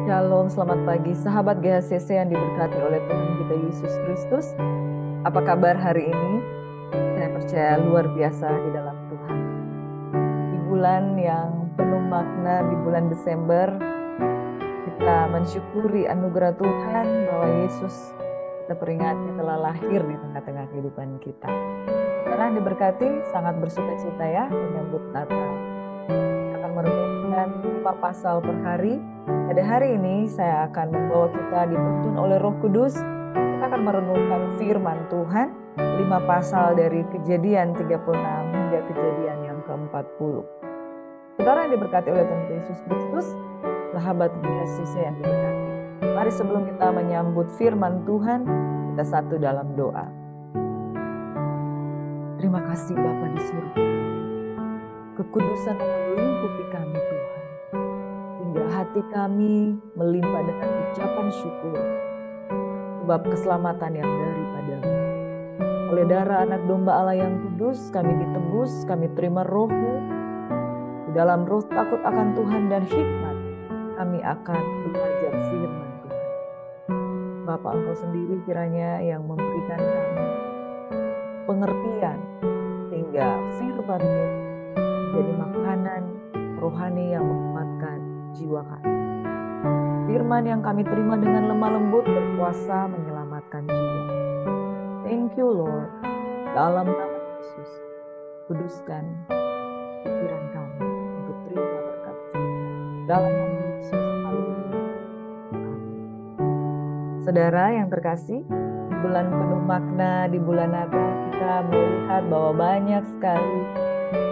Shalom, selamat pagi sahabat GHCC yang diberkati oleh Tuhan kita Yesus Kristus. Apa kabar hari ini? Saya percaya luar biasa di dalam Tuhan. Di bulan yang penuh makna, di bulan Desember, kita mensyukuri anugerah Tuhan bahwa Yesus kita peringati telah lahir di tengah-tengah kehidupan kita. Karena diberkati, sangat bersuka cita ya menyambut Natal. Kita akan merenungkan 5 pasal per hari. Pada hari ini saya akan membawa kita dituntun oleh Roh Kudus. Kita akan merenungkan firman Tuhan 5 pasal dari Kejadian 36 hingga Kejadian yang ke-40. Saudara yang diberkati oleh Tuhan Yesus Kristus, sahabat GHCC yang diberkati. Mari sebelum kita menyambut firman Tuhan, kita satu dalam doa. Terima kasih Bapa di surga. Kekudusan melingkupi kami Tuhan. Hingga hati kami melimpah dengan ucapan syukur. Sebab keselamatan yang daripada-Mu. Oleh darah anak domba Allah yang kudus, kami ditebus, kami terima Roh-Mu. Di dalam roh takut akan Tuhan dan hikmat, kami akan belajar firman Tuhan. Bapa, Engkau sendiri kiranya yang memberikan kami pengertian, sehingga firman-Mu menjadi makanan rohani yang menguatkan jiwa kami. Firman yang kami terima dengan lemah lembut berkuasa menyelamatkan jiwa. Thank you Lord. Dalam nama Yesus, kuduskan pikiran kami untuk terima berkat firman. Dalam nama Yesus, haleluya. Amin. Saudara yang terkasih, di bulan penuh makna, di bulan Natal kita melihat bahwa banyak sekali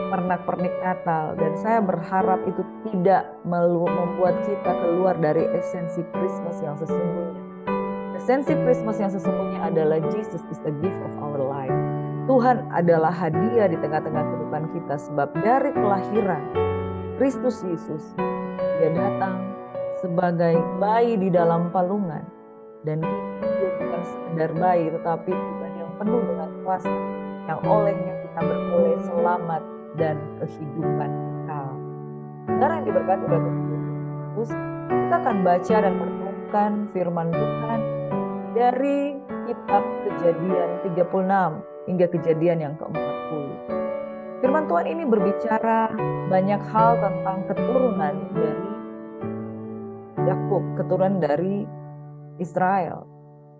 pernak-pernik Natal, dan saya berharap itu tidak membuat kita keluar dari esensi Christmas yang sesungguhnya. Esensi Christmas yang sesungguhnya adalah Jesus is the gift of our life. Tuhan adalah hadiah di tengah-tengah kehidupan kita, sebab dari kelahiran Kristus Yesus, Dia datang sebagai bayi di dalam palungan, dan Dia bukan sekedar bayi, tetapi Tuhan yang penuh dengan kuasa, yang olehnya kita beroleh selamat dan kehidupan kekal. Saudara yang diberkati oleh Tuhan Yesus, kita akan baca dan merenungkan firman Tuhan dari kitab Kejadian 36 hingga Kejadian yang ke-40. Firman Tuhan ini berbicara banyak hal tentang keturunan dari Yakub, keturunan dari Israel.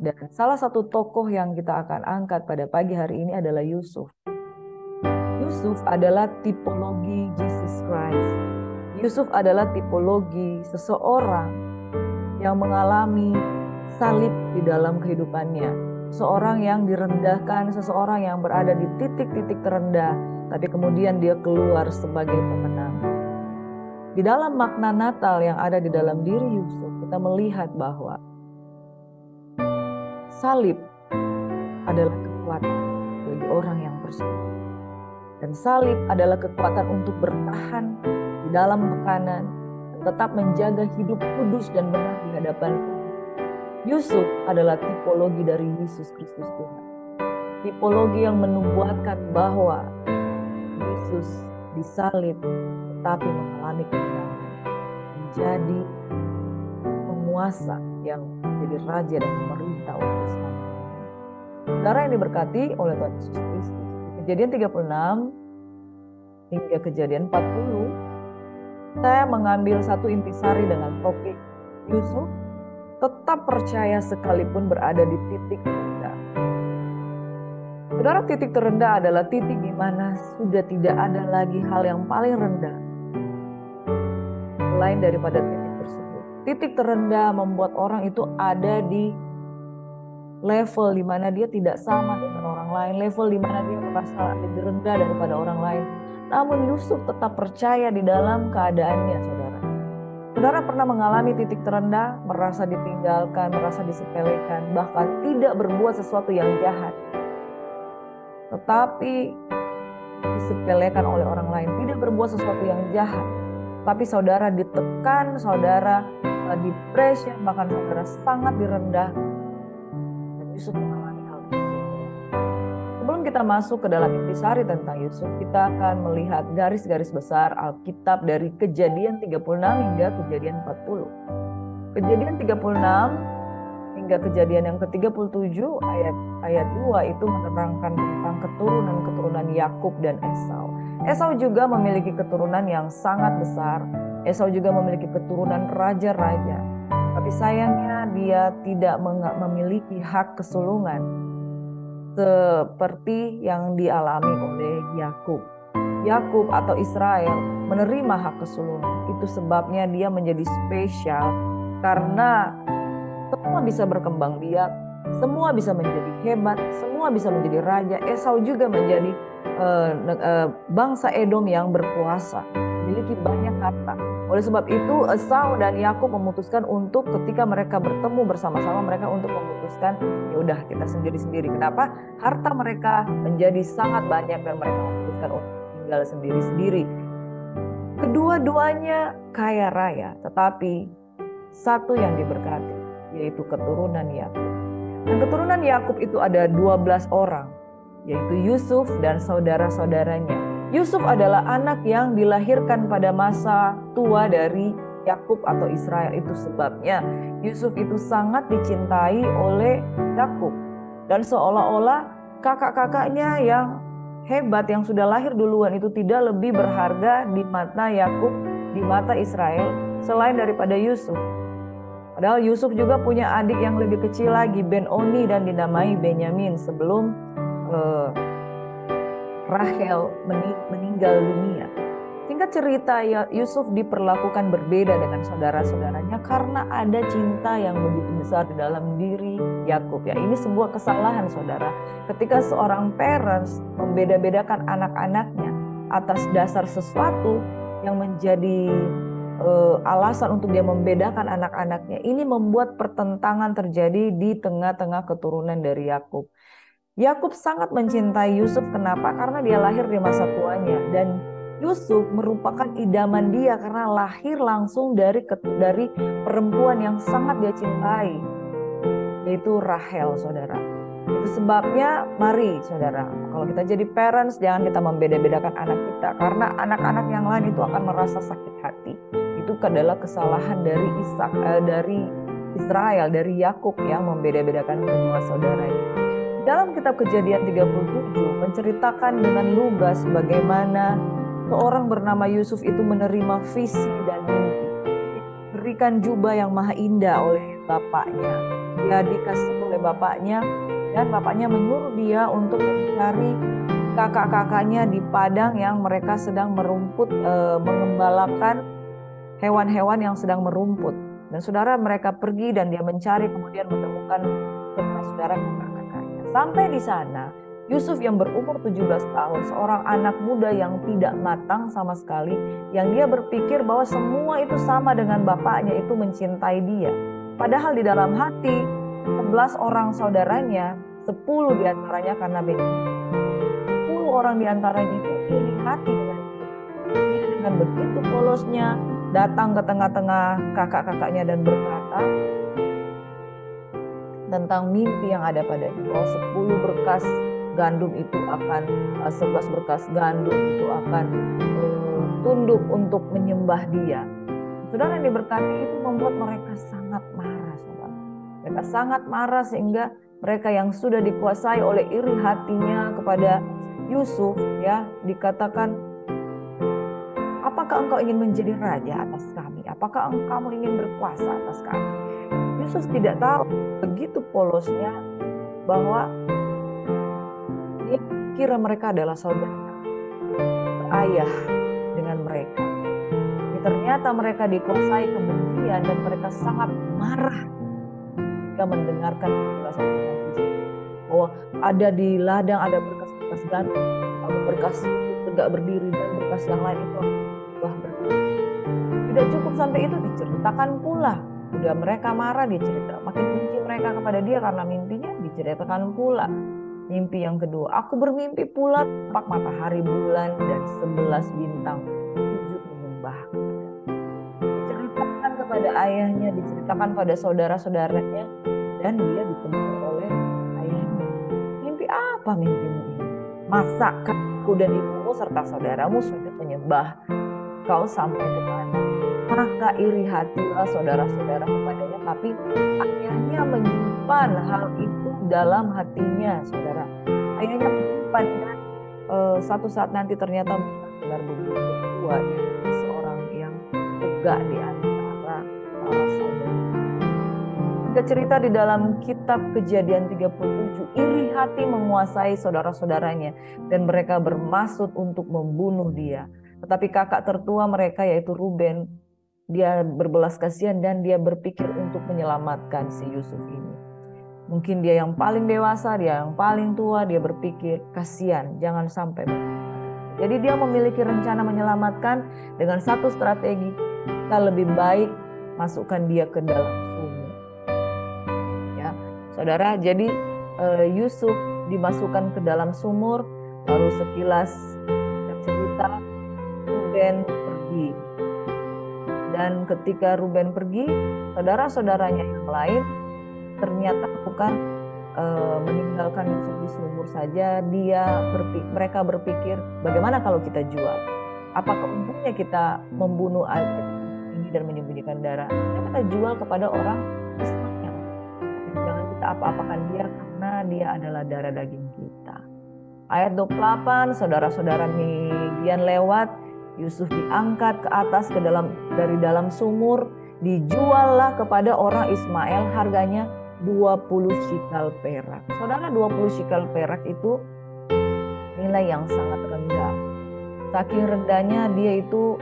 Dan salah satu tokoh yang kita akan angkat pada pagi hari ini adalah Yusuf. Yusuf adalah tipologi Jesus Christ. Yusuf adalah tipologi seseorang yang mengalami salib di dalam kehidupannya. Seorang yang direndahkan, seseorang yang berada di titik-titik terendah, tapi kemudian dia keluar sebagai pemenang. Di dalam makna Natal yang ada di dalam diri Yusuf, kita melihat bahwa salib adalah kekuatan bagi orang yang percaya. Dan salib adalah kekuatan untuk bertahan di dalam tekanan dan tetap menjaga hidup kudus dan benar di hadapan Tuhan. Yusuf adalah tipologi dari Yesus Kristus Tuhan. Tipologi yang menubuatkan bahwa Yesus disalib tetapi mengalami kemenangan, menjadi penguasa yang menjadi raja dan pemerintah untuk selamanya. Saudara yang diberkati oleh Tuhan Yesus Kristus, Kejadian 36 hingga Kejadian 40, saya mengambil satu intisari dengan topik Yusuf tetap percaya sekalipun berada di titik terendah. Saudara, titik terendah adalah titik di mana sudah tidak ada lagi hal yang paling rendah selain daripada titik tersebut. Titik terendah membuat orang itu ada di level di mana dia tidak sama dengan orang lain, level di mana dia merasa lebih rendah daripada orang lain. Namun Yusuf tetap percaya di dalam keadaannya, saudara. Saudara pernah mengalami titik terendah, merasa ditinggalkan, merasa disepelekan, bahkan tidak berbuat sesuatu yang jahat, tetapi disepelekan oleh orang lain, tidak berbuat sesuatu yang jahat, tapi saudara ditekan, saudara depresi, bahkan saudara sangat direndahkan. Yusuf mengalami hal itu. Sebelum kita masuk ke dalam intisari tentang Yusuf, kita akan melihat garis-garis besar Alkitab dari Kejadian 36 hingga Kejadian 40. Kejadian 36 hingga Kejadian yang ke-37 ayat 2 itu menerangkan tentang keturunan-keturunan Yakub dan Esau. Esau juga memiliki keturunan yang sangat besar. Esau juga memiliki keturunan raja-raja. Tapi sayangnya dia tidak memiliki hak kesulungan seperti yang dialami oleh Yakub. Yakub atau Israel menerima hak kesulungan. Itu sebabnya dia menjadi spesial karena semua bisa berkembang biak, semua bisa menjadi hebat, semua bisa menjadi raja. Esau juga menjadi bangsa Edom yang berkuasa, memiliki banyak harta. Oleh sebab itu Esau dan Yakub memutuskan untuk ketika mereka bertemu bersama-sama mereka untuk memutuskan ya udah kita sendiri-sendiri. Kenapa? Harta mereka menjadi sangat banyak dan mereka memutuskan untuk tinggal sendiri-sendiri. Kedua-duanya kaya raya, tetapi satu yang diberkati, yaitu keturunan Yakub. Dan keturunan Yakub itu ada 12 orang, yaitu Yusuf dan saudara-saudaranya. Yusuf adalah anak yang dilahirkan pada masa tua dari Yakub atau Israel. Itu sebabnya Yusuf itu sangat dicintai oleh Yakub. Dan seolah-olah kakak-kakaknya yang hebat yang sudah lahir duluan itu tidak lebih berharga di mata Yakub, di mata Israel selain daripada Yusuf. Padahal Yusuf juga punya adik yang lebih kecil lagi, Ben-Oni, dan dinamai Benyamin sebelum Rahel meninggal dunia. Singkat cerita, Yusuf diperlakukan berbeda dengan saudara-saudaranya karena ada cinta yang begitu besar di dalam diri Yakub. Ya, ini sebuah kesalahan, saudara. Ketika seorang parents membeda-bedakan anak-anaknya atas dasar sesuatu yang menjadi alasan untuk dia membedakan anak-anaknya, ini membuat pertentangan terjadi di tengah-tengah keturunan dari Yakub. Yakub sangat mencintai Yusuf. Kenapa? Karena dia lahir di masa tuanya dan Yusuf merupakan idaman dia karena lahir langsung dari perempuan yang sangat dia cintai, yaitu Rahel, saudara. Itu sebabnya mari saudara, kalau kita jadi parents jangan kita membeda-bedakan anak kita karena anak-anak yang lain itu akan merasa sakit hati. Itu adalah kesalahan dari Israel, dari Yakub yang membeda-bedakan kedua saudaranya. Dalam kitab Kejadian 37 menceritakan dengan lugas bagaimana seorang bernama Yusuf itu menerima visi dan mimpi. Diberikan jubah yang maha indah oleh bapaknya. Dia dikasih oleh bapaknya dan bapaknya menyuruh dia untuk mencari kakak-kakaknya di padang yang mereka sedang merumput, mengembalakan hewan-hewan yang sedang merumput. Dan saudara, mereka pergi dan dia mencari, kemudian menemukan saudara kakak-kakaknya. Sampai di sana, Yusuf yang berumur 17 tahun, seorang anak muda yang tidak matang sama sekali, yang dia berpikir bahwa semua itu sama dengan bapaknya, itu mencintai dia. Padahal di dalam hati 11 orang saudaranya, 10 diantaranya karena Benyamin, 10 orang diantaranya itu iri hati dengan dia. Dia dengan begitu polosnya datang ke tengah-tengah kakak-kakaknya dan berkata tentang mimpi yang ada padanya, bahwa 10 berkas gandum itu akan 11 berkas gandum itu akan tunduk untuk menyembah dia. Saudara yang diberkati, itu membuat mereka sangat marah, saudara. Mereka sangat marah sehingga mereka yang sudah dikuasai oleh iri hatinya kepada Yusuf, ya, dikatakan, apakah engkau ingin menjadi raja atas kami? Apakah kamu ingin berkuasa atas kami? Yusuf tidak tahu begitu polosnya bahwa dia kira mereka adalah saudara, ayah dengan mereka. Ternyata mereka dikuasai kebencian dan mereka sangat marah ketika mendengarkan penjelasan Yusuf bahwa ada di ladang ada berkas-berkas gandum, berkas tegak berdiri dan berkas yang lain itu telah berdiri. Tidak cukup sampai itu, diceritakan pula. Udah mereka marah, dicerita makin benci mereka kepada dia karena mimpinya, diceritakan pula. Mimpi yang kedua, aku bermimpi pula tampak matahari, bulan, dan 11 bintang sujud menyembah. Diceritakan kepada ayahnya, diceritakan pada saudara-saudaranya, dan dia ditemui oleh ayahnya. Mimpi apa mimpimu ini? Masakan aku dan ibumu serta saudaramu sujud menyembah engkau sampai ke mana. Maka iri hatilah saudara-saudara kepadanya, tapi ayahnya menyimpan hal itu dalam hatinya, saudara. Ayahnya menyimpan, dan satu saat nanti ternyata benar begitu tua, seorang yang tegak di antara para saudara. Kita cerita di dalam kitab Kejadian 37, iri hati menguasai saudara-saudaranya dan mereka bermaksud untuk membunuh dia. Tetapi kakak tertua mereka yaitu Ruben, dia berbelas kasihan dan dia berpikir untuk menyelamatkan si Yusuf ini. Mungkin dia yang paling dewasa, dia yang paling tua, dia berpikir kasihan, jangan sampai. Jadi dia memiliki rencana menyelamatkan dengan satu strategi. Kita lebih baik masukkan dia ke dalam sumur. Ya, saudara, jadi Yusuf dimasukkan ke dalam sumur, lalu sekilas cerita Ruben pergi. Dan ketika Ruben pergi, saudara-saudaranya yang lain ternyata bukan meninggalkan Yusuf di sumur saja. Mereka berpikir, bagaimana kalau kita jual? Apakah untungnya kita membunuh anak ini dan menyembunyikan darah? Kita jual kepada orang Ismail. Jangan kita apa-apakan dia, karena dia adalah darah daging kita. Ayat 28, saudara-saudara Midian lewat, Yusuf diangkat ke atas dari dalam sumur, dijuallah kepada orang Ismail, harganya 20 shikal perak. Saudara, 20 shikal perak itu nilai yang sangat rendah. Saking rendahnya dia itu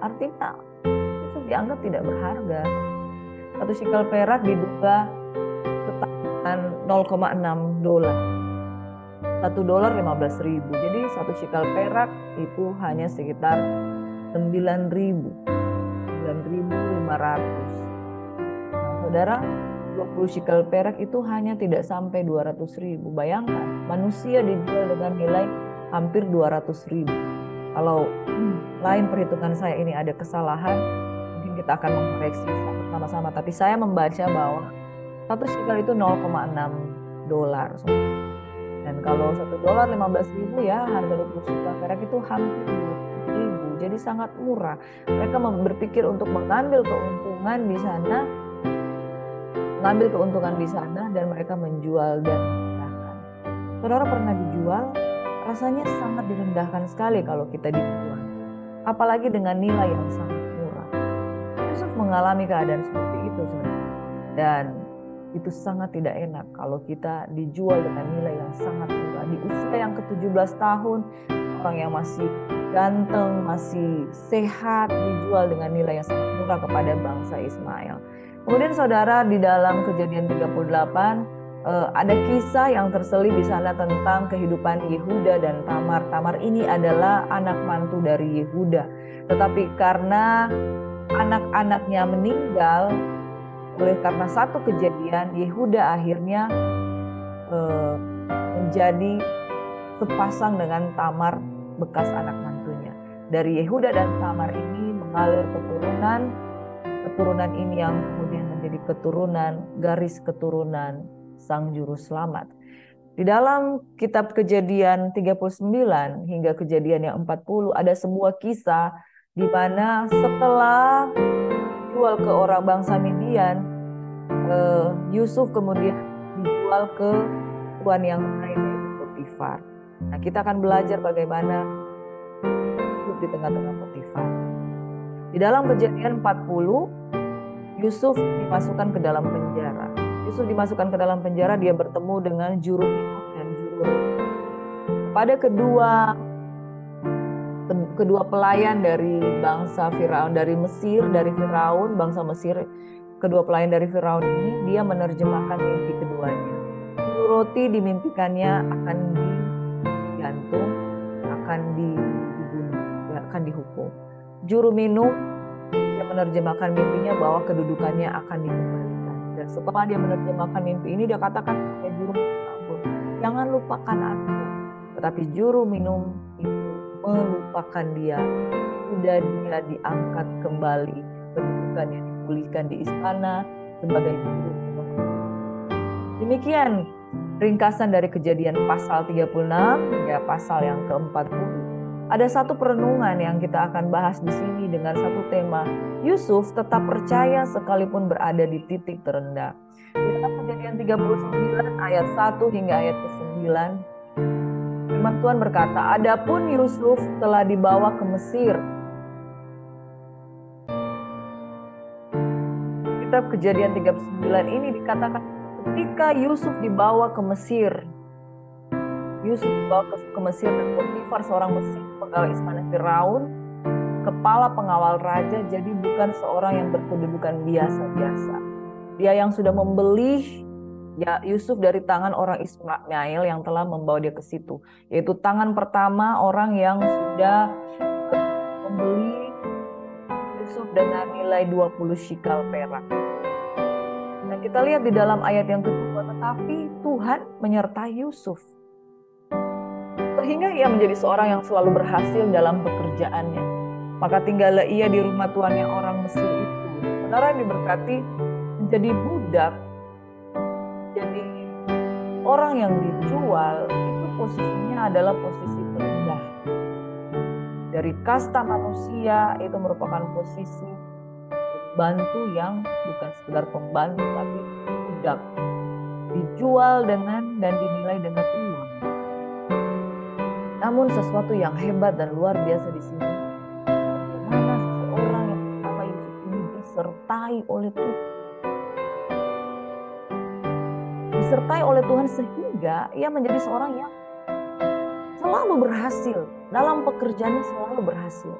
artinya Yusuf dianggap tidak berharga. 1 shikal perak diduga setara $0,6. $1 15.000. Jadi 1 shikal perak itu hanya sekitar 9.500. Saudara, 20 shikal perak itu hanya tidak sampai 200.000. Bayangkan, manusia dijual dengan nilai hampir 200.000. Kalau lain perhitungan saya ini ada kesalahan, mungkin kita akan mengoreksi bersama-sama. Tapi saya membaca bahwa 1 shikal itu $0,6. Dan kalau $1 15.000, ya harga 20 shikal perak itu hampir 20.000. Jadi sangat murah. Mereka berpikir untuk mengambil keuntungan di sana, dan mereka menjual dan merendahkan. Saudara pernah dijual? Rasanya sangat direndahkan sekali kalau kita dijual. Apalagi dengan nilai yang sangat murah. Yusuf mengalami keadaan seperti itu, saudara. Dan itu sangat tidak enak kalau kita dijual dengan nilai yang sangat murah. Di usia yang ke-17 tahun, orang yang masih ganteng, masih sehat, dijual dengan nilai yang sangat murah kepada bangsa Ismail. Kemudian saudara, di dalam Kejadian 38 ada kisah yang terselip di sana tentang kehidupan Yehuda dan Tamar. Tamar ini adalah anak mantu dari Yehuda. Tetapi karena anak-anaknya meninggal, karena satu kejadian, Yehuda akhirnya menjadi sepasang dengan Tamar, bekas anak mantunya. Dari Yehuda dan Tamar ini mengalir keturunan ini yang kemudian menjadi garis keturunan Sang Juru Selamat. Di dalam kitab Kejadian 39 hingga Kejadian yang 40 ada sebuah kisah di mana setelah dijual ke orang bangsa Midian, Yusuf kemudian dijual ke tuan yang lain, yaitu Potifar. Nah, kita akan belajar bagaimana hidup di tengah-tengah Potifar. Di dalam Kejadian 40, Yusuf dimasukkan ke dalam penjara. Dia bertemu dengan juru minum dan juru roti. Pada kedua pelayan dari bangsa Firaun, dari Firaun, bangsa Mesir, kedua pelayan dari Firaun ini, dia menerjemahkan mimpi keduanya. Juru roti dimimpikannya akan digantung, akan dibunuh, akan dihukum. Juru minum, dia menerjemahkan mimpinya bahwa kedudukannya akan dikembalikan. Dan setelah dia menerjemahkan mimpi ini, dia katakan kepada juru minum, jangan lupakan aku. Tetapi juru minum itu melupakan dia. Sudah dia diangkat kembali, kedudukannya dipulihkan di istana sebagai juru minum. Demikian ringkasan dari Kejadian pasal 36 hingga pasal yang ke-40. Ada satu perenungan yang kita akan bahas di sini dengan satu tema, Yusuf tetap percaya sekalipun berada di titik terendah. Di dalam Kejadian 39 ayat 1 hingga ayat ke-9, firman Tuhan berkata, adapun Yusuf telah dibawa ke Mesir. Kitab Kejadian 39 ini dikatakan ketika Yusuf dibawa ke Mesir. Yusuf dibawa ke Mesir dan Potifar seorang Mesir, pegawai istana Firaun, kepala pengawal raja, jadi bukan seorang yang berkedudukan biasa-biasa. Dia yang sudah membeli Yusuf dari tangan orang Ismail yang telah membawa dia ke situ. Yaitu tangan pertama orang yang sudah membeli Yusuf dengan nilai 20 shikal perak. Dan kita lihat di dalam ayat yang kedua, tetapi Tuhan menyertai Yusuf. Sehingga ia menjadi seorang yang selalu berhasil dalam pekerjaannya. Maka tinggallah ia di rumah tuannya orang Mesir itu. Saudara diberkati, menjadi budak, jadi orang yang dijual, itu posisinya adalah posisi terendah. Dari kasta manusia itu merupakan posisi pembantu yang bukan sekedar pembantu, tapi budak. Dijual dengan dan dinilai dengan uang. Namun sesuatu yang hebat dan luar biasa di sini, bagaimana seorang yang bernama Yusuf ini disertai oleh Tuhan. Disertai oleh Tuhan sehingga ia menjadi seorang yang selalu berhasil. Dalam pekerjaannya selalu berhasil.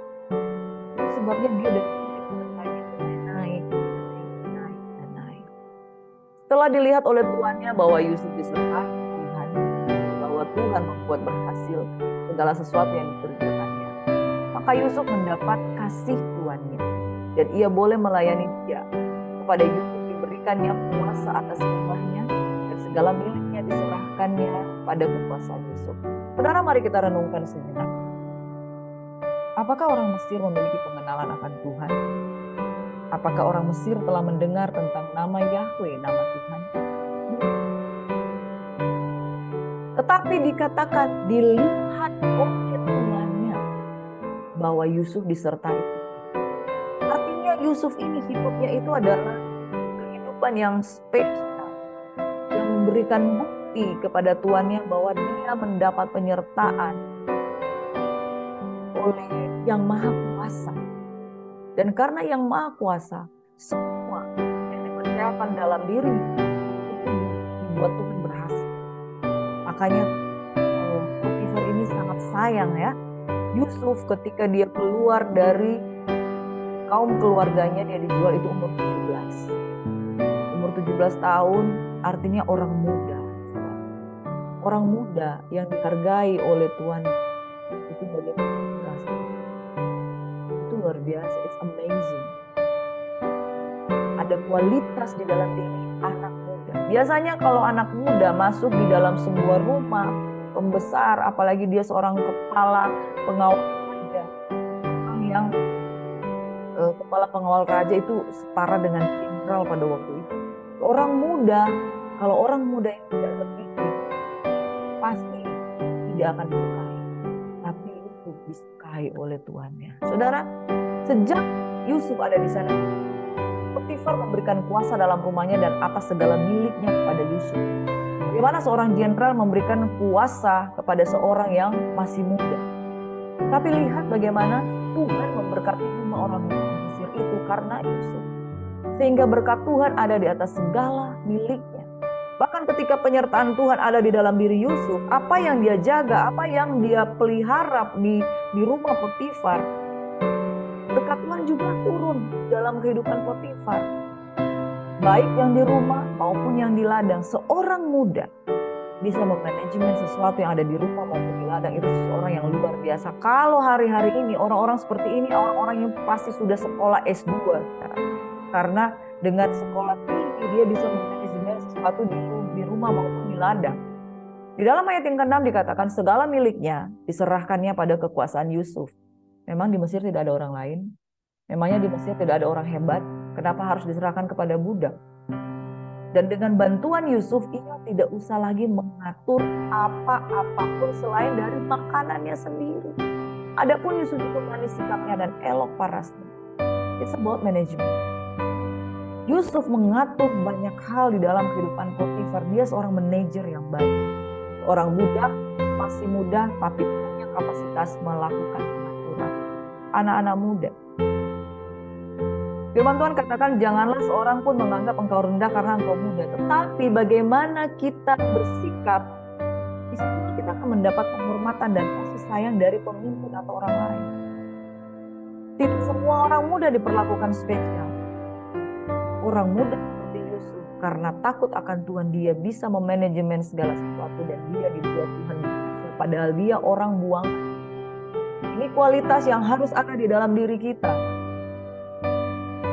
Itu sebabnya dia naik. Setelah dilihat oleh tuannya bahwa Yusuf disertai Tuhan, bahwa Tuhan membuat berhasil segala sesuatu yang dikerjakannya, maka Yusuf mendapat kasih tuannya dan ia boleh melayani dia. Kepada Yusuf diberikannya kuasa atas rumahnya dan segala miliknya diserahkannya pada kekuasaan Yusuf. Saudara, mari kita renungkan sejenak. Apakah orang Mesir memiliki pengenalan akan Tuhan? Apakah orang Mesir telah mendengar tentang nama Yahweh, nama Tuhan? Tetapi dikatakan dilihat oleh tuannya bahwa Yusuf disertai. Artinya Yusuf ini hidupnya itu adalah kehidupan yang spesial, yang memberikan bukti kepada tuannya bahwa dia mendapat penyertaan oleh Yang Maha Kuasa. Dan karena Yang Maha Kuasa, semua yang dipercayakan dalam diri itu dibuat Tuhan berhasil. Makanya Potifar ini sangat sayang ya. Yusuf ketika dia keluar dari kaum keluarganya, dia dijual itu umur 17. Umur 17 tahun artinya orang muda. Orang muda yang dihargai oleh Tuhan itu bagaimana berhasil. Itu luar biasa, it's amazing. Ada kualitas di dalam diri anak muda. Biasanya kalau anak muda masuk di dalam sebuah rumah pembesar, apalagi dia seorang kepala pengawal raja, orang yang kepala pengawal raja itu setara dengan jenderal pada waktu itu. Orang muda, kalau orang muda yang tidak terdidik, pasti tidak akan disukai. Tapi Yusuf disukai oleh tuannya. Saudara, sejak Yusuf ada di sana, Potifar memberikan kuasa dalam rumahnya dan atas segala miliknya kepada Yusuf. Bagaimana seorang jenderal memberikan kuasa kepada seorang yang masih muda. Tapi lihat bagaimana Tuhan memberkati rumah orang Mesir itu karena Yusuf. Sehingga berkat Tuhan ada di atas segala miliknya. Bahkan ketika penyertaan Tuhan ada di dalam diri Yusuf, apa yang dia jaga, apa yang dia pelihara di rumah Potifar, berkat Tuhan juga turun dalam kehidupan Potifar. Baik yang di rumah maupun yang di ladang. Seorang muda bisa memanajemen sesuatu yang ada di rumah maupun di ladang. Itu seseorang yang luar biasa. Kalau hari-hari ini orang-orang seperti ini, orang-orang yang pasti sudah sekolah S2. Karena dengan sekolah tinggi dia bisa memanajemen sesuatu di rumah maupun di ladang. Di dalam ayat yang ke-6 dikatakan segala miliknya diserahkannya pada kekuasaan Yusuf. Memang di Mesir tidak ada orang lain. Memangnya di Mesir tidak ada orang hebat. Kenapa harus diserahkan kepada budak? Dan dengan bantuan Yusuf, ia tidak usah lagi mengatur apa-apapun selain dari makanannya sendiri. Adapun Yusuf itu manis sikapnya dan elok parasnya. It's about management. Yusuf mengatur banyak hal di dalam kehidupan Potifar. Dia seorang manajer yang baik. Orang muda, masih muda, tapi punya kapasitas melakukan pengaturan. Anak-anak muda. Firman Tuhan katakan, janganlah seorang pun menganggap engkau rendah karena engkau muda. Tetapi bagaimana kita bersikap, di situ kita akan mendapat penghormatan dan kasih sayang dari pemimpin atau orang lain. Tidak semua orang muda diperlakukan spesial. Orang muda seperti Yusuf, karena takut akan Tuhan, dia bisa memanajemen segala sesuatu dan dia dibuat Tuhan berhasil. Padahal dia orang buang. Ini kualitas yang harus ada di dalam diri kita.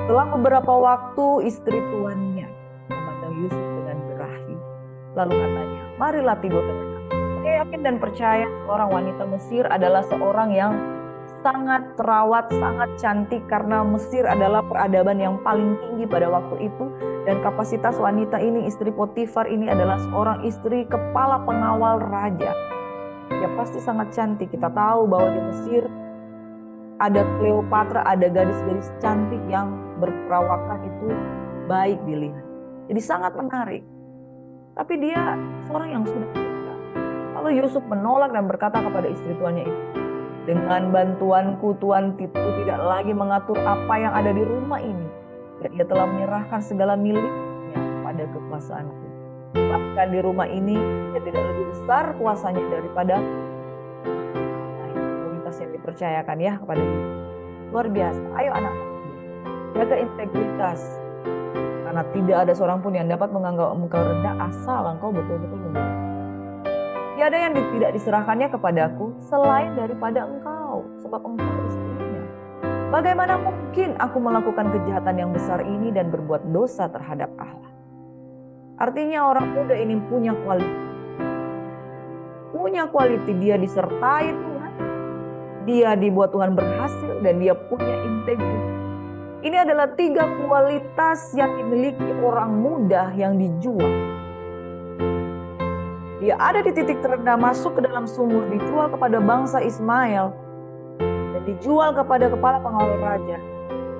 Setelah beberapa waktu, istri tuannya memandang Yusuf dengan berahi. Lalu katanya, marilah tidur dengan aku. Saya yakin dan percaya seorang wanita Mesir adalah seorang yang sangat terawat, sangat cantik, karena Mesir adalah peradaban yang paling tinggi pada waktu itu. Dan kapasitas wanita ini, istri Potifar ini adalah seorang istri kepala pengawal raja. Ya pasti sangat cantik. Kita tahu bahwa di Mesir ada Cleopatra, ada gadis-gadis cantik yang berperawakan itu baik dilihat. Jadi sangat menarik. Tapi dia seorang yang sudah menikah. Lalu Yusuf menolak dan berkata kepada istri tuannya itu, dengan bantuanku Tuhan itu tidak lagi mengatur apa yang ada di rumah ini. Dan ia telah menyerahkan segala miliknya pada kekuasaanku. Bahkan di rumah ini ia tidak lebih besar kuasanya daripada komunitas yang dipercayakan ya kepada dia. Luar biasa. Ayo anak, jaga integritas. Karena tidak ada seorang pun yang dapat menganggap engkau rendah asal engkau betul-betul memiliki. Tiada yang tidak diserahkannya kepadaku selain daripada engkau, sebab engkau istrinya. Bagaimana mungkin aku melakukan kejahatan yang besar ini dan berbuat dosa terhadap Allah? Artinya orang muda ini punya kualitas. Punya kualitas, dia disertai Tuhan. Dia dibuat Tuhan berhasil dan dia punya integritas. Ini adalah 3 kualitas yang dimiliki orang muda yang dijual. Dia ada di titik terendah, masuk ke dalam sumur, dijual kepada bangsa Ismail, dan dijual kepada kepala pengawal raja.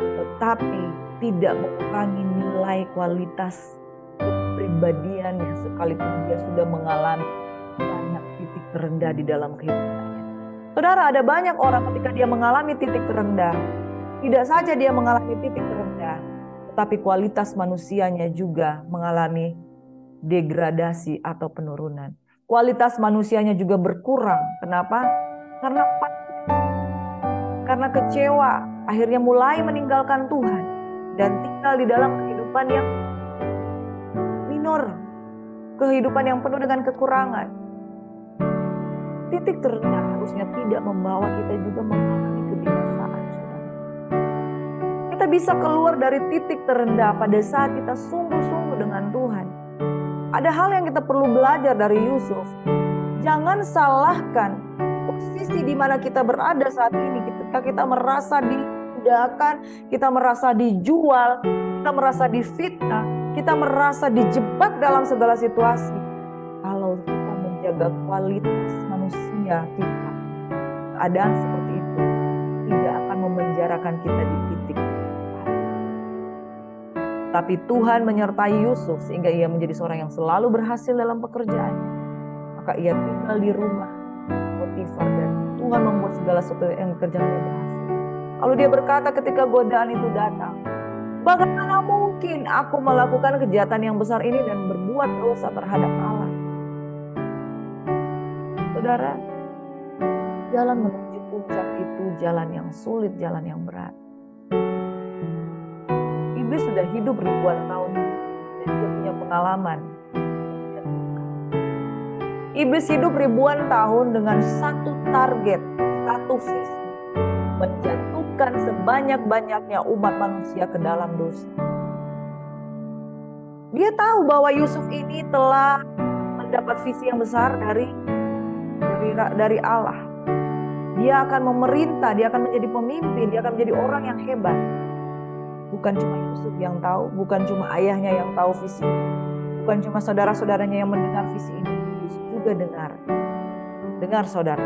Tetapi tidak mengurangi nilai kualitas kepribadian yang sekalipun dia sudah mengalami banyak titik terendah di dalam kehidupannya. Saudara, ada banyak orang ketika dia mengalami titik terendah, tidak saja dia mengalami titik terendah, tetapi kualitas manusianya juga mengalami degradasi atau penurunan. Kualitas manusianya juga berkurang. Kenapa? Karena kecewa, akhirnya mulai meninggalkan Tuhan dan tinggal di dalam kehidupan yang minor, kehidupan yang penuh dengan kekurangan. Titik terendah harusnya tidak membawa kita juga mengalami kebinasaan. Kita bisa keluar dari titik terendah pada saat kita sungguh-sungguh dengan Tuhan. Ada hal yang kita perlu belajar dari Yusuf. Jangan salahkan posisi di mana kita berada saat ini. Ketika kita merasa didudahkan, kita merasa dijual, kita merasa difitnah, kita merasa dijebak dalam segala situasi. Kalau kita menjaga kualitas manusia kita, keadaan seperti itu tidak akan memenjarakan kita di titik. Tapi Tuhan menyertai Yusuf sehingga ia menjadi seorang yang selalu berhasil dalam pekerjaannya. Maka ia tinggal di rumah Potifar dan Tuhan membuat segala sesuatu yang dikerjakannya berhasil. Lalu dia berkata ketika godaan itu datang, bagaimana mungkin aku melakukan kejahatan yang besar ini dan berbuat dosa terhadap Allah? Saudara, jalan menuju puncak itu jalan yang sulit, jalan yang berat. Iblis sudah hidup ribuan tahun dan dia punya pengalaman. Iblis hidup ribuan tahun dengan satu target, satu visi. Menjatuhkan sebanyak-banyaknya umat manusia ke dalam dosa. Dia tahu bahwa Yusuf ini telah mendapat visi yang besar dari Allah. Dia akan memerintah, dia akan menjadi pemimpin, dia akan menjadi orang yang hebat. Bukan cuma Yusuf yang tahu, bukan cuma ayahnya yang tahu visi ini. Bukan cuma saudara-saudaranya yang mendengar visi ini. Yusuf juga dengar. Dengar saudara.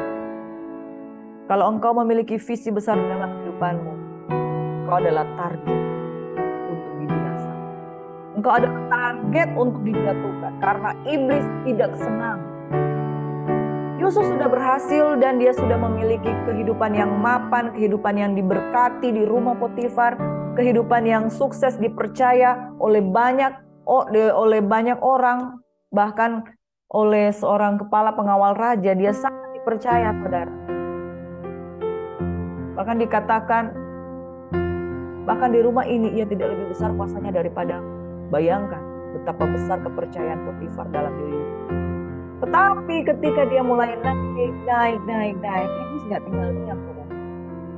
Kalau engkau memiliki visi besar dalam kehidupanmu, engkau adalah target untuk dibinasakan. Engkau adalah target untuk dijatuhkan karena iblis tidak senang. Yusuf sudah berhasil dan dia sudah memiliki kehidupan yang mapan, kehidupan yang diberkati di rumah Potifar, kehidupan yang sukses dipercaya oleh banyak orang, bahkan oleh seorang kepala pengawal raja. Dia sangat dipercaya, saudara. Bahkan dikatakan, bahkan di rumah ini ia tidak lebih besar kuasanya daripada. Bayangkan betapa besar kepercayaan Potifar dalam dirinya. Tetapi ketika dia mulai naik, Iblis nggak tinggal diam.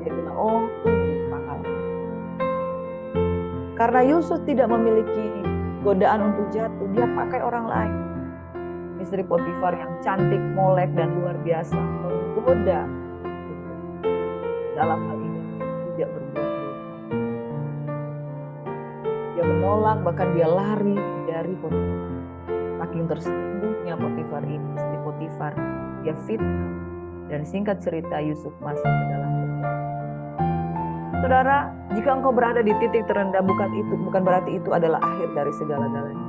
Dia bilang, oh tunggu pahala. Karena Yusuf tidak memiliki godaan untuk jatuh, dia pakai orang lain. Istri Potifar yang cantik, molek, dan luar biasa menggoda. Dalam hal ini tidak berbuat dosa. Dia menolak, bahkan dia lari dari Potifar. Saking tersinggung Potifar ini, istri Potifar, dia fitnah, dan singkat cerita Yusuf masuk ke dalam penjara. Saudara, jika engkau berada di titik terendah, bukan berarti itu adalah akhir dari segala-galanya.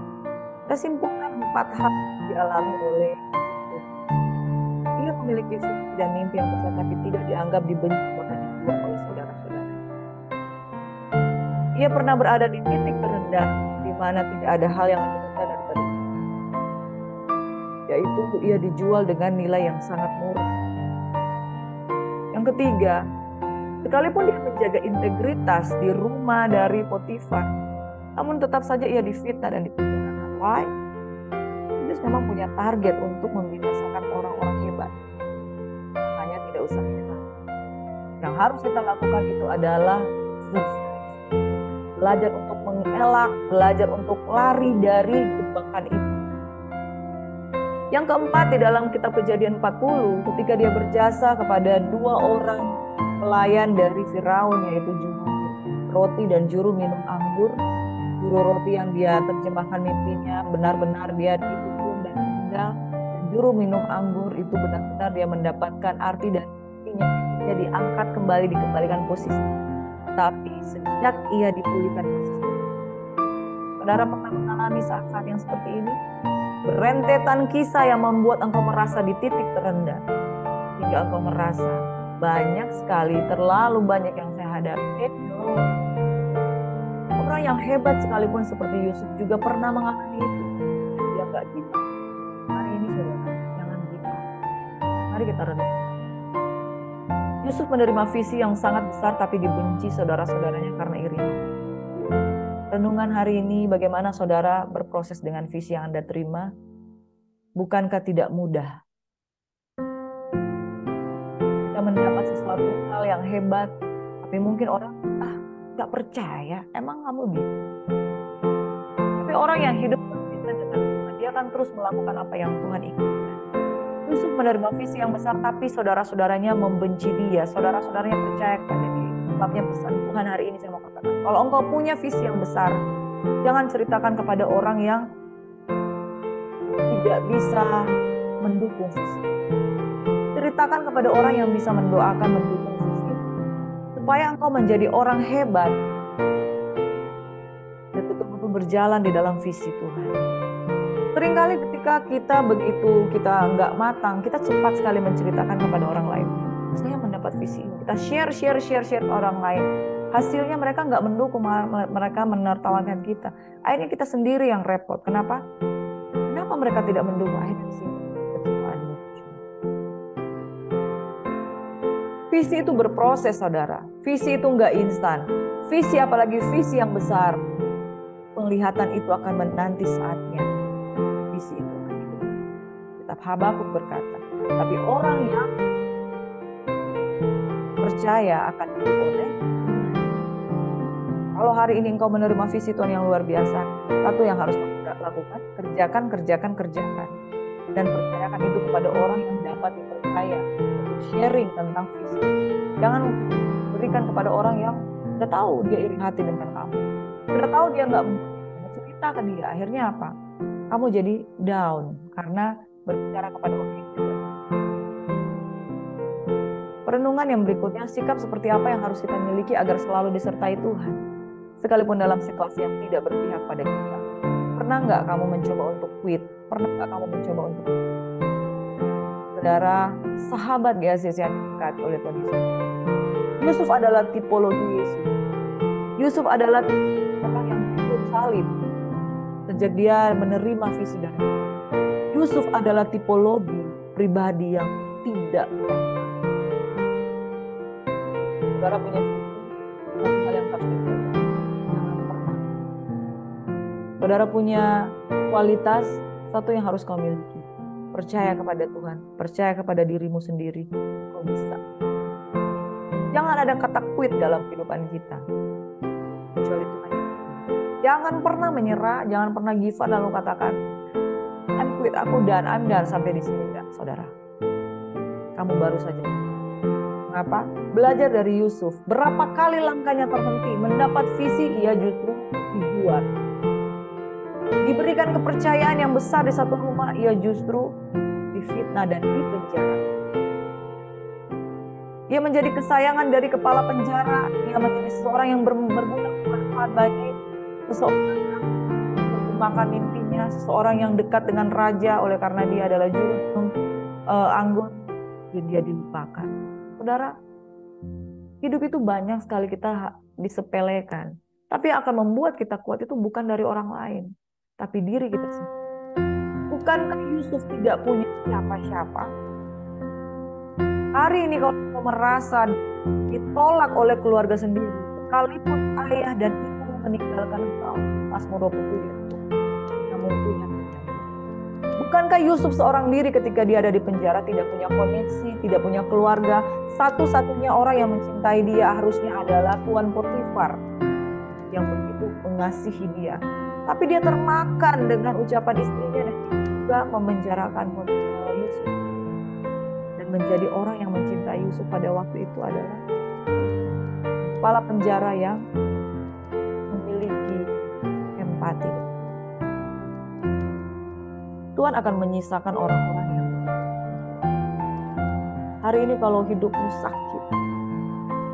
Kita simpulkan 4 hal yang dialami oleh Yusuf. Ia memiliki visi dan mimpi yang besar, tapi tidak dianggap dibenci bahkan dibuang oleh saudara-saudara. Ia pernah berada di titik terendah, di mana tidak ada hal yang lebih rendah daripada itu. Yaitu ia dijual dengan nilai yang sangat murah. Yang ketiga, sekalipun dia menjaga integritas di rumah dari Potifar, namun tetap saja ia difitnah dan dipenjarakan. Why? Iblis memang punya target untuk membinasakan orang-orang hebat. Makanya tidak usah hebat. Yang harus kita lakukan itu adalah belajar untuk mengelak, belajar untuk lari dari jebakan itu. Yang keempat, di dalam kitab Kejadian 40, ketika dia berjasa kepada 2 orang pelayan dari Firaun, yaitu juru roti dan juru minum anggur. Juru roti yang dia terjemahkan mimpinya benar-benar dia dihukum dan meninggal. Dan juru minum anggur itu benar-benar dia mendapatkan arti dan mimpinya. Dia diangkat kembali, dikembalikan posisi. Tapi sejak ia dipulihkan posisi, saudara pernah mengalami saat yang seperti ini? Berentetan kisah yang membuat engkau merasa di titik terendah. Hingga engkau merasa banyak sekali, terlalu banyak yang saya hadapi. Orang yang hebat sekalipun seperti Yusuf juga pernah mengalami itu. Dia gak gitu. Hari ini saudara, jangan gitu. Mari kita renung. Yusuf menerima visi yang sangat besar tapi dibenci saudara-saudaranya karena iri. Renungan hari ini, bagaimana saudara berproses dengan visi yang Anda terima? Bukankah tidak mudah? Kita mendapat sesuatu hal yang hebat, tapi mungkin orang gak percaya, emang kamu bisa? Tapi orang yang hidup dengan Tuhan, dia akan terus melakukan apa yang Tuhan inginkan. Yusuf menerima visi yang besar, tapi saudara-saudaranya membenci dia. Saudara-saudaranya percaya kepada dia. Sebabnya pesan Tuhan hari ini saya mau katakan, kalau engkau punya visi yang besar, jangan ceritakan kepada orang yang tidak bisa mendukung visi. Ceritakan kepada orang yang bisa mendoakan, mendukung visi, supaya engkau menjadi orang hebat dan betul-betul berjalan di dalam visi Tuhan. Seringkali ketika kita nggak matang, kita cepat sekali menceritakan kepada orang lain. Saya mendapat visi ini. Kita share ke orang lain. Hasilnya mereka nggak mendukung, mereka menertawakan kita. Akhirnya kita sendiri yang repot. Kenapa? Kenapa mereka tidak mendukung? Akhirnya sini kecewaan muncul. Visi itu berproses, saudara. Visi itu nggak instan. Visi, apalagi visi yang besar, penglihatan itu akan menanti saatnya. Visi itu akan hidup. Kitab Habakuk berkata, tapi orang yang percaya akan hidup oleh iman. Kalau hari ini engkau menerima visi Tuhan yang luar biasa, satu yang harus kamu lakukan, kerjakan. Dan percayakan itu kepada orang yang dapat dipercaya untuk sharing tentang visi. Jangan berikan kepada orang yang sudah tahu dia iri hati dengan kamu. Sudah tahu dia nggak mau cerita ke dia. Akhirnya apa? Kamu jadi down karena berbicara kepada orang yang tidak. Perenungan yang berikutnya, sikap seperti apa yang harus kita miliki agar selalu disertai Tuhan, sekalipun dalam situasi yang tidak berpihak pada kita. Pernah nggak kamu mencoba untuk quit? Pernah nggak kamu mencoba untuk Saudara, sahabat Yesus yang dekat oleh Tuhan Yesus. Yusuf adalah tipologi Yesus. Yusuf adalah orang yang hidup salib sejak dia menerima visi dari Tuhan. Yusuf adalah tipologi pribadi yang tidak pernah. Saudara punya visi, satu hal yang harus dijaga, jangan pernah. Saudara punya kualitas, satu yang harus kau miliki. Percaya kepada Tuhan, percaya kepada dirimu sendiri, kau bisa. Jangan ada kata quit dalam kehidupan kita, kecuali Tuhan. Jangan pernah menyerah, jangan pernah give up lalu katakan, I'm quit, I'm done sampai di sini. Enggak, saudara. Kamu baru saja. Mengapa? Belajar dari Yusuf. Berapa kali langkahnya terhenti, mendapat visi, ia justru dibuat. Diberikan kepercayaan yang besar di satu rumah, ia justru difitnah dan dipenjara. Ia menjadi kesayangan dari kepala penjara, ia menjadi seseorang yang berguna bermanfaat bagi seseorang yang menerjemahkan mimpinya, seseorang yang dekat dengan raja oleh karena dia adalah juru anggun, dan dia dilupakan. Saudara, hidup itu banyak sekali kita disepelekan, tapi yang akan membuat kita kuat itu bukan dari orang lain, tapi diri kita sendiri. Bukankah Yusuf tidak punya siapa-siapa? Hari ini kalau merasa ditolak oleh keluarga sendiri, sekalipun ayah dan ibu meninggalkan engkau, Mazmur 27, namun Tuhan. Bukankah Yusuf seorang diri ketika dia ada di penjara, tidak punya koneksi, tidak punya keluarga, satu-satunya orang yang mencintai dia harusnya adalah Tuan Potifar yang begitu mengasihi dia. Tapi dia termakan dengan ucapan istrinya dan juga memenjarakan Yusuf. Dan menjadi orang yang mencintai Yusuf pada waktu itu adalah kepala penjara yang memiliki empati. Tuhan akan menyisakan orang-orang yang hari ini kalau hidupmu sakit,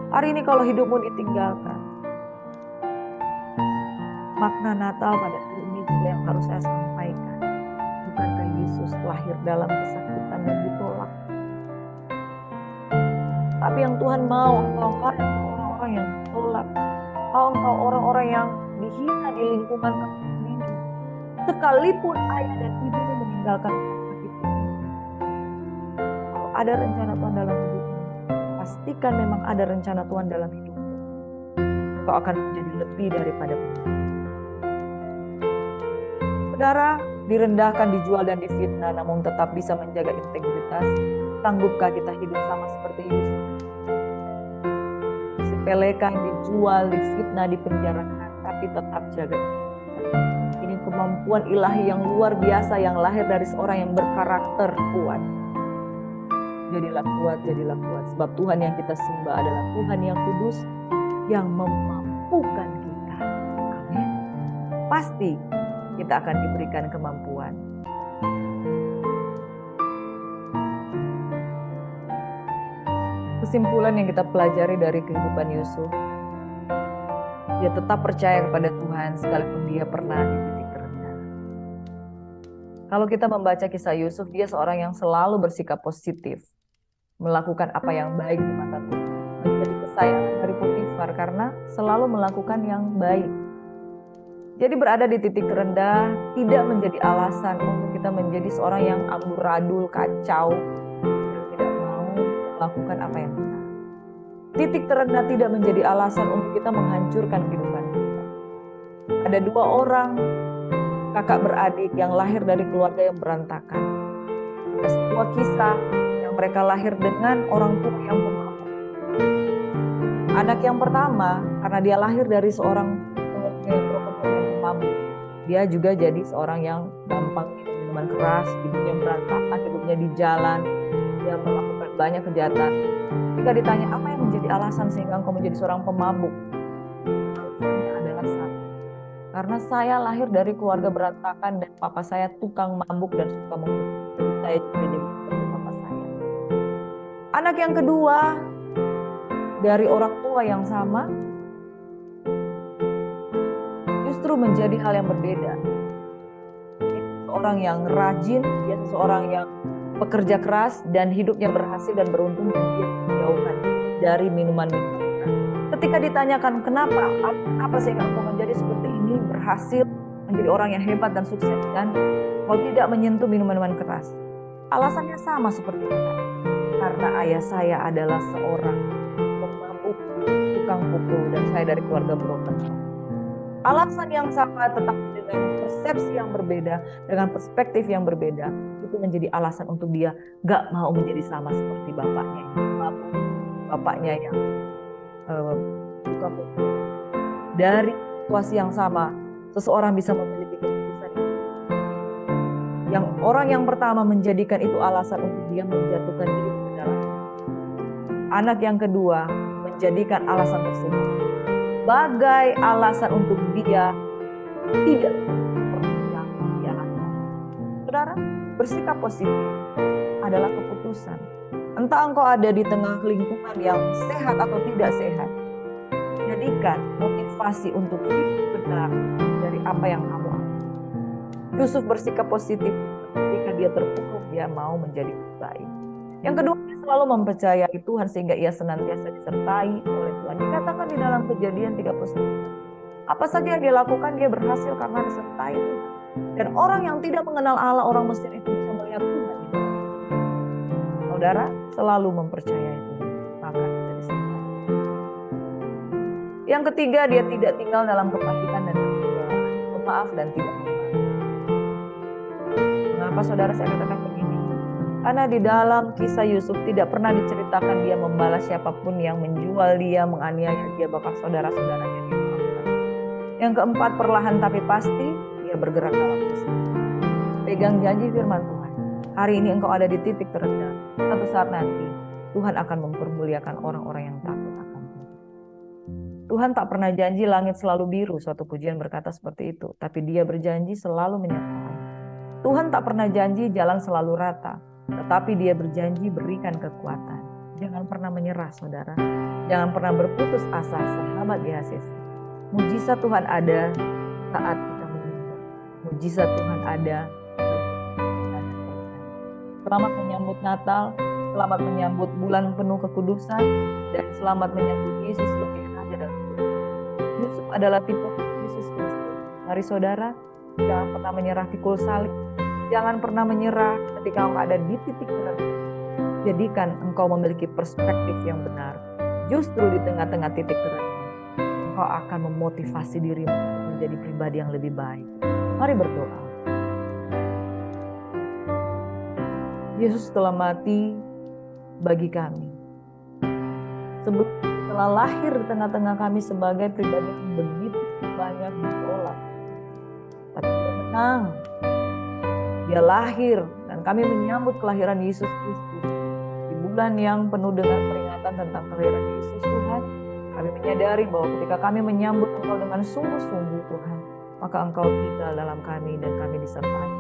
hari ini kalau hidupmu ditinggalkan, makna Natal pada hari ini juga yang harus saya sampaikan. Bukankah Yesus lahir dalam kesakitan dan ditolak? Tapi yang Tuhan mau engkau orang-orang yang ditolak, engkau orang-orang yang dihina di lingkungan kamu sendiri. Sekalipun ayah dan ibu meninggalkan kamu itu. Kalau ada rencana Tuhan dalam hidupmu, pastikan memang ada rencana Tuhan dalam hidupmu. Kau akan menjadi lebih daripada penyakit. Saudara, direndahkan, dijual dan difitnah, namun tetap bisa menjaga integritas. Sanggupkah kita hidup sama seperti Yusuf? Disepelekan, dijual, difitnah, dipenjarakan, tapi tetap jaga. Ini kemampuan ilahi yang luar biasa yang lahir dari seorang yang berkarakter kuat. Jadilah kuat, sebab Tuhan yang kita sembah adalah Tuhan yang kudus, yang memampukan kita. Amin. Pasti kita akan diberikan kemampuan. Kesimpulan yang kita pelajari dari kehidupan Yusuf, dia tetap percaya kepada Tuhan sekalipun dia pernah di titik terendah. Kalau kita membaca kisah Yusuf, dia seorang yang selalu bersikap positif, melakukan apa yang baik di mata Tuhan, menjadi kesayangan dari Potifar karena selalu melakukan yang baik. Jadi berada di titik terendah tidak menjadi alasan untuk kita menjadi seorang yang amburadul, kacau, dan tidak mau melakukan apa yang benar. Titik terendah tidak menjadi alasan untuk kita menghancurkan kehidupan kita. Ada dua orang kakak beradik yang lahir dari keluarga yang berantakan. Ada sebuah kisah yang mereka lahir dengan orang tua yang pemabuk. Anak yang pertama, karena dia lahir dari seorang keluarga yang pemabuk, dia juga jadi seorang yang gampang minum minuman keras, hidupnya berantakan, hidupnya di jalan, dia melakukan banyak kejahatan. Jika ditanya apa yang menjadi alasan sehingga engkau menjadi seorang pemabuk, alasannya adalah satu. Karena saya lahir dari keluarga berantakan dan papa saya tukang mabuk dan suka mengusir. Jadi saya juga jadi seperti papa saya. Anak yang kedua dari orang tua yang sama justru menjadi hal yang berbeda. Dia seorang yang rajin, dia seseorang yang pekerja keras dan hidupnya berhasil dan beruntung, dan dia dijauhkan dari minuman-minuman keras. Ketika ditanyakan kenapa, apa sehingga engkau menjadi seperti ini, berhasil menjadi orang yang hebat dan sukses dan kau tidak menyentuh minuman-minuman keras, alasannya sama seperti kita. Karena ayah saya adalah seorang pemabuk, tukang pukul, dan saya dari keluarga broken. Alasan yang sama tetapi dengan persepsi yang berbeda, dengan perspektif yang berbeda, itu menjadi alasan untuk dia gak mau menjadi sama seperti bapaknya yang mabuk, bapaknya yang tukang pukul. Dari situasi yang sama, seseorang bisa memiliki keputusan itu. Yang orang yang pertama menjadikan itu alasan untuk dia menjatuhkan diri ke dalam. Anak yang kedua menjadikan alasan tersebut sebagai alasan untuk dia tidak seperti yang dia lakukan. Saudara, bersikap positif adalah keputusan. Entah engkau ada di tengah lingkungan yang sehat atau tidak sehat, jadikan motivasi untuk hidup benar dari apa yang kamu alami. Yusuf bersikap positif ketika dia terpuruk, dia mau menjadi lebih baik. Yang kedua, dia selalu mempercayai Tuhan sehingga ia senantiasa disertai oleh Tuhan. Dikatakan di dalam Kejadian 39, apa saja yang dia lakukan, dia berhasil karena disertai Tuhan. Dan orang yang tidak mengenal Allah, orang Mesir itu bisa melihat Tuhan. Saudara, selalu mempercayai Tuhan, maka kita disertai. Yang ketiga, dia tidak tinggal dalam kepahitan dan kegagalan, pemaaf dan tidak memaafkan. Mengapa saudara saya katakan begini? Karena di dalam kisah Yusuf tidak pernah diceritakan dia membalas siapapun yang menjual dia, menganiaya dia, bahkan saudara-saudaranya dia maafkan. Yang keempat, perlahan tapi pasti dia bergerak dalam Yesus. Pegang janji firman Tuhan. Hari ini engkau ada di titik terendah. Suatu saat nanti Tuhan akan mempermuliakan orang-orang yang takut akan Tuhan. Tuhan tak pernah janji langit selalu biru, suatu pujian berkata seperti itu. Tapi dia berjanji selalu menyertai. Tuhan tak pernah janji jalan selalu rata. Tetapi dia berjanji berikan kekuatan. Jangan pernah menyerah saudara. Jangan pernah berputus asa sahabat GHCC. Mujizat Tuhan ada saat kita menunggu. Mujizat Tuhan ada. Selamat menyambut Natal. Selamat menyambut bulan penuh kekudusan. Dan selamat menyambut Yesus sebagai Raja dan Tuhan. Yusuf adalah tipe Yesus Kristus. Mari saudara, jangan pernah menyerah pikul salib. Jangan pernah menyerah ketika engkau ada di titik terendah. Jadikan engkau memiliki perspektif yang benar. Justru di tengah-tengah titik terendah, engkau akan memotivasi dirimu menjadi pribadi yang lebih baik. Mari berdoa. Yesus telah mati bagi kami. Sebelum telah lahir di tengah-tengah kami sebagai pribadi yang begitu banyak ditolak. Tapi dia menang. Dia lahir dan kami menyambut kelahiran Yesus Kristus. Di bulan yang penuh dengan peringatan tentang kelahiran Yesus Tuhan, kami menyadari bahwa ketika kami menyambut Engkau dengan sungguh-sungguh Tuhan, maka Engkau tinggal dalam kami dan kami disertai.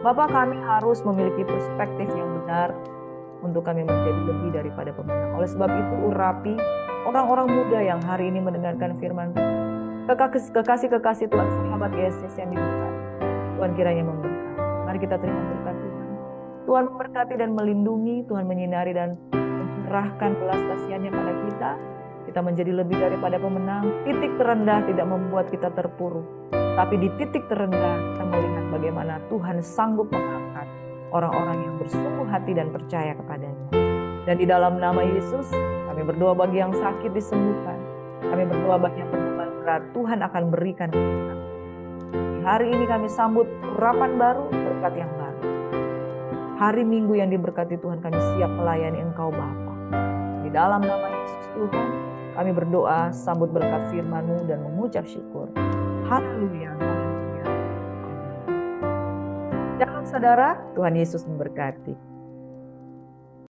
Bapak, kami harus memiliki perspektif yang benar untuk kami menjadi lebih daripada pemenang. Oleh sebab itu urapi orang-orang muda yang hari ini mendengarkan firman Tuhan. Kekasih-kekasih Tuhan, sahabat Yesus yang diberkati. Tuhan kiranya memberkati. Mari kita terima berkat Tuhan. Tuhan memberkati dan melindungi, Tuhan menyinari dan mencurahkan belas kasihan-Nya pada kita. Kita menjadi lebih daripada pemenang. Titik terendah tidak membuat kita terpuruk. Tapi di titik terendah kita melihat bagaimana Tuhan sanggup mengangkat orang-orang yang bersungguh hati dan percaya kepadanya. Dan di dalam nama Yesus, kami berdoa bagi yang sakit disembuhkan. Kami berdoa bagi yang berbeban berat, Tuhan akan berikan kemenangan. Hari ini kami sambut urapan baru, berkat yang baru. Hari Minggu yang diberkati Tuhan, kami siap melayani Engkau Bapa. Di dalam nama Yesus Tuhan, kami berdoa, sambut berkat firman-Mu dan mengucap syukur. Haleluya. Haleluya. Shalom saudara, Tuhan Yesus memberkati.